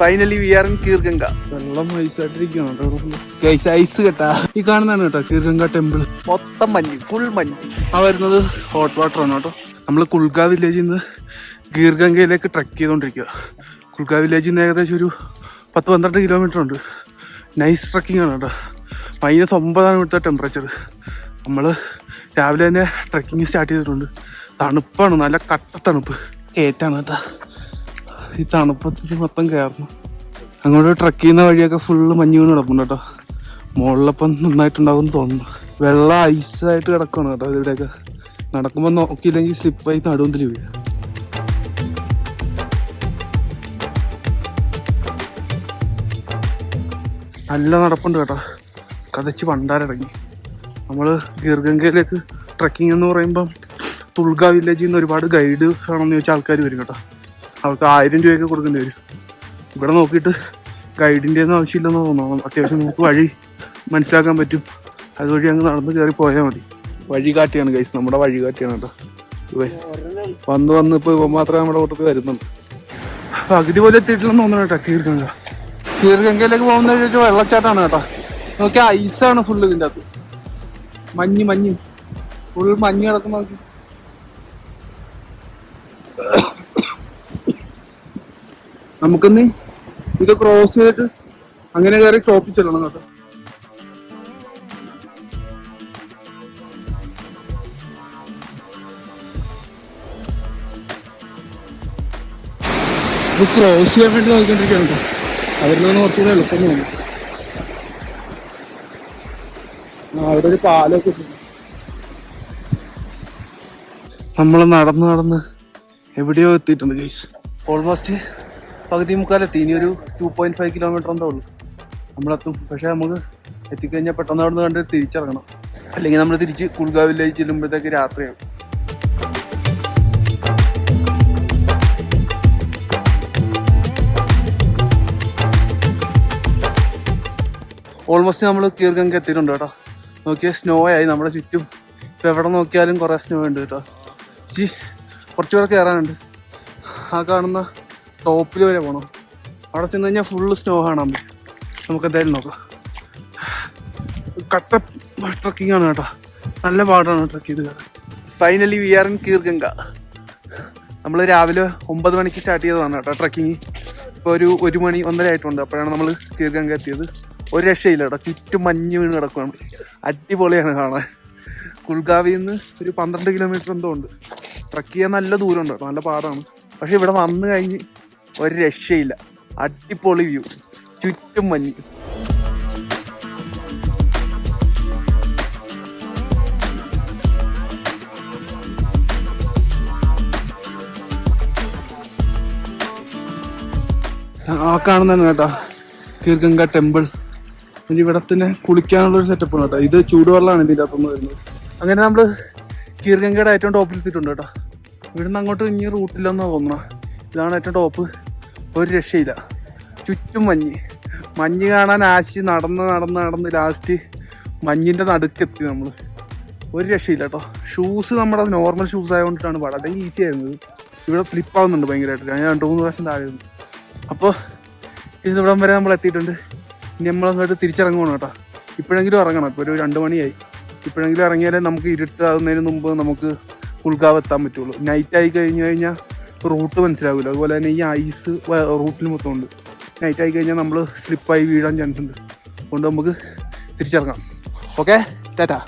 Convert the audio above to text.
Finally we are in Kheerganga. വെള്ളം ഐസായിട്ടിരിക്കുകയാണ്. Ice കേട്ടാ ഈ കാണുന്നതാണ് കേട്ടോ കീർഗംഗ ടെമ്പിൾ. മൊത്തം മഞ്ഞ്, ഫുൾ മഞ്ഞ്. ആ വരുന്നത് ഹോട്ട് വാട്ടർ ആണ് കേട്ടോ. നമ്മൾ കുൽഗ വില്ലേജിൽ നിന്ന് കീർഗംഗയിലേക്ക് ട്രക്ക് ചെയ്തോണ്ടിരിക്കുക. കുൽഗ വില്ലേജിൽ നിന്ന് ഏകദേശം ഒരു 10-12 കിലോമീറ്റർ ഉണ്ട്. നൈസ് ട്രക്കിംഗ് ആണ് കേട്ടോ. -9 ഇവിടുത്തെ ടെമ്പറേച്ചർ. നമ്മൾ രാവിലെ തന്നെ ട്രക്കിങ് സ്റ്റാർട്ട് ചെയ്തിട്ടുണ്ട്. തണുപ്പാണ്, നല്ല കട്ട തണുപ്പ്. കയറ്റാണ് കേട്ടോ. ഈ തണുപ്പത്തിൽ മൊത്തം കയറണം. അങ്ങോട്ട് ട്രക്ക് ചെയ്യുന്ന വഴിയൊക്കെ ഫുള്ള് മഞ്ഞ് വീണ് കിടപ്പുണ്ട് കേട്ടോ. മുകളിലപ്പം നന്നായിട്ടുണ്ടാവും എന്ന് തോന്നുന്നു. വെള്ളം ഐസായിട്ട് കിടക്കുകയാണ് കേട്ടോ. ഇവിടെയൊക്കെ നടക്കുമ്പോൾ നോക്കിയില്ലെങ്കിൽ സ്ലിപ്പായി നടുവന്തിൽ വീഴും. നല്ല നടപ്പുണ്ട് കേട്ടോ. കതച്ച് പണ്ടാരിറങ്ങി. നമ്മൾ കീർഗംഗയിലേക്ക് ട്രക്കിംഗ് എന്ന് പറയുമ്പം തുൾഗ വില്ലേജിൽ നിന്ന് ഒരുപാട് ഗൈഡ് വേണമെന്ന് ചോദിച്ചാൽ ആൾക്കാർ വരും കേട്ടോ. അവർക്ക് 1000 രൂപയൊക്കെ കൊടുക്കേണ്ടി വരും. ഇവിടെ നോക്കിയിട്ട് ഗൈഡിൻ്റെ ഒന്നും ആവശ്യമില്ലെന്ന് തോന്നുന്നു. അത്യാവശ്യം നമുക്ക് വഴി മനസ്സിലാക്കാൻ പറ്റും. അതുവഴി അങ്ങ് നടന്ന് കയറി പോയാൽ മതി. വഴി കാട്ടിയാണ് ഗൈസ്, നമ്മുടെ വഴി കാട്ടിയാണ് കേട്ടോ. വന്ന് ഇപ്പോൾ മാത്രമേ നമ്മുടെ കൂട്ടത്തിൽ വരുന്നുണ്ട്. പകുതി പോലെ എത്തിയിട്ടില്ലെന്ന് തോന്നുന്നു കേട്ടോ കീർഗംഗ. കീർഗംഗയിലേക്ക് പോകുന്ന വെള്ളച്ചാട്ടമാണ് കേട്ടോ. നോക്കിയാൽ ഐസാണ് ഫുള്ള് ഇതിൻ്റെ അകത്ത്. മഞ്ഞ് ഫുൾ മഞ്ഞ് കിടക്കുന്ന നോക്കി. നമുക്കിന്ന് ഇത് ക്രോസ് ചെയ്തിട്ട് അങ്ങനെ കയറി ടോപ്പിൽ ചെല്ലണം കേട്ടോ. ഇത് ക്രോസ് ചെയ്യാൻ വേണ്ടി നോക്കിക്കൊണ്ടിരിക്കുകയാണ് കേട്ടോ. അവരിൽ നിന്ന് കുറച്ചുകൂടെ എളുപ്പം തോന്നുന്നു. അവിടെ ഒരു പാലൊക്കെ നമ്മൾ നടന്ന് എവിടെയോ എത്തിയിട്ടുണ്ട് ഗൈസ്. ഓൾമോസ്റ്റ് പകുതി മുക്കാലെത്തി. ഇനി ഒരു 2.5 കിലോമീറ്റർ എന്തേ ഉള്ളൂ നമ്മളെത്തും. പക്ഷെ നമുക്ക് എത്തിക്കഴിഞ്ഞാൽ പെട്ടെന്ന് അവിടെ നിന്ന് കണ്ട് തിരിച്ചിറങ്ങണം. അല്ലെങ്കിൽ നമ്മൾ തിരിച്ച് കുൽഗ വില്ലേജ് ചെല്ലുമ്പോഴത്തേക്ക് രാത്രിയാകും. ഓൾമോസ്റ്റ് നമ്മൾ കീർഗംഗ എത്തിയിട്ടുണ്ട് കേട്ടോ. നോക്കിയാൽ സ്നോ ആയി നമ്മുടെ ചുറ്റും. ഇപ്പം എവിടെ നോക്കിയാലും കുറേ സ്നോ ഉണ്ട് കേട്ടോ. കുറച്ചുകൂടെ കയറാനുണ്ട്. ആ കാണുന്ന ടോപ്പിൽ വരെ പോകണം. അവിടെ ചെന്ന് കഴിഞ്ഞാൽ ഫുള്ള് സ്നോ കാണാൻ പറ്റും. നമുക്ക് എന്തായാലും നോക്കാം. കട്ട ട്രക്കിംഗ് ആണ് കേട്ടോ. നല്ല പാടാണ് ട്രക്ക് ചെയ്ത് കയറാൻ. Finally we are in Kheerganga. നമ്മൾ രാവിലെ 9 മണിക്ക് സ്റ്റാർട്ട് ചെയ്തതാണ് കേട്ടോ ട്രക്കിങ്. ഇപ്പോൾ ഒരു 1 മണി 1:30 ആയിട്ടുണ്ട്. അപ്പോഴാണ് നമ്മൾ കീർഗംഗ എത്തിയത്. ഒരു രക്ഷയില്ല കേട്ടോ. ചുറ്റും മഞ്ഞ് വീണ് കിടക്കുകയാണ്. അടിപൊളിയാണ് കാണാൻ. കുൽഗാവിൽ നിന്ന് ഒരു 12 കിലോമീറ്റർ എന്തോ ഉണ്ട്. ട്രക്ക് ചെയ്യാൻ നല്ല ദൂരമുണ്ട് കേട്ടോ. നല്ല പാടാണ്. പക്ഷെ ഇവിടെ വന്നു കഴിഞ്ഞ് ഒരു രക്ഷയില്ല. അടിപൊളി വ്യൂ, ചുറ്റും മഞ്ഞ്. ആ കാണുന്നതാണ് കേട്ടോ കീർഗംഗ ടെമ്പിൾ. ഇവിടെ തന്നെ കുളിക്കാനുള്ളൊരു സെറ്റപ്പാണ് കേട്ടോ. ഇത് ചൂടുവെള്ളമാണ് ഇതിൻ്റെ അകത്തുനിന്ന് വരുന്നത്. അങ്ങനെ നമ്മൾ കീർഗംഗയുടെ ഏറ്റവും ടോപ്പിൽ എത്തിയിട്ടുണ്ട് കേട്ടോ. ഇവിടുന്ന് അങ്ങോട്ട് ഇനി റൂട്ടില്ലെന്ന് തോന്നുന്നു. ഇതാണ് ഏറ്റവും ടോപ്പ്. ഒരു രക്ഷയില്ല. ചുറ്റും മഞ്ഞ് കാണാൻ ആശി നടന്ന് ലാസ്റ്റ് മഞ്ഞിൻ്റെ നടുക്കെത്തി നമ്മൾ. ഒരു രക്ഷയില്ല കേട്ടോ. ഷൂസ് നമ്മുടെ നോർമൽ ഷൂസ് ആയതുകൊണ്ടിട്ടാണ് പാടാം. അല്ലെങ്കിൽ ഈസി ആയിരുന്നത്. ഇവിടെ ഫ്ലിപ്പാവുന്നുണ്ട് ഭയങ്കരമായിട്ട്. ഞാൻ 2-3 പ്രാവശ്യം താഴെയുണ്ട്. അപ്പോൾ ഇവിടം വരെ നമ്മൾ എത്തിയിട്ടുണ്ട്. ഇനി നമ്മളങ്ങോട്ട് തിരിച്ചിറങ്ങണം കേട്ടോ. ഇപ്പോഴെങ്കിലും ഇറങ്ങണം. ഇപ്പോൾ ഒരു 2 മണിയായി. ഇപ്പോഴെങ്കിലും ഇറങ്ങിയാലേ നമുക്ക് ഇരുട്ടാകുന്നതിന് മുമ്പ് നമുക്ക് കുൽഗാവ് എത്താൻ പറ്റുള്ളൂ. നൈറ്റ് ആയി കഴിഞ്ഞാൽ റൂട്ട് മനസ്സിലാവില്ല. അതുപോലെ തന്നെ ഈ ഐസ് റൂട്ടിൽ മൊത്തം ഉണ്ട്. നൈറ്റ് ആയി കഴിഞ്ഞാൽ നമ്മൾ സ്ലിപ്പായി വീഴാൻ ചാൻസ് ഉണ്ട്. അതുകൊണ്ട് നമുക്ക് തിരിച്ചിറങ്ങാം. ഓക്കെ, ടാറ്റാ.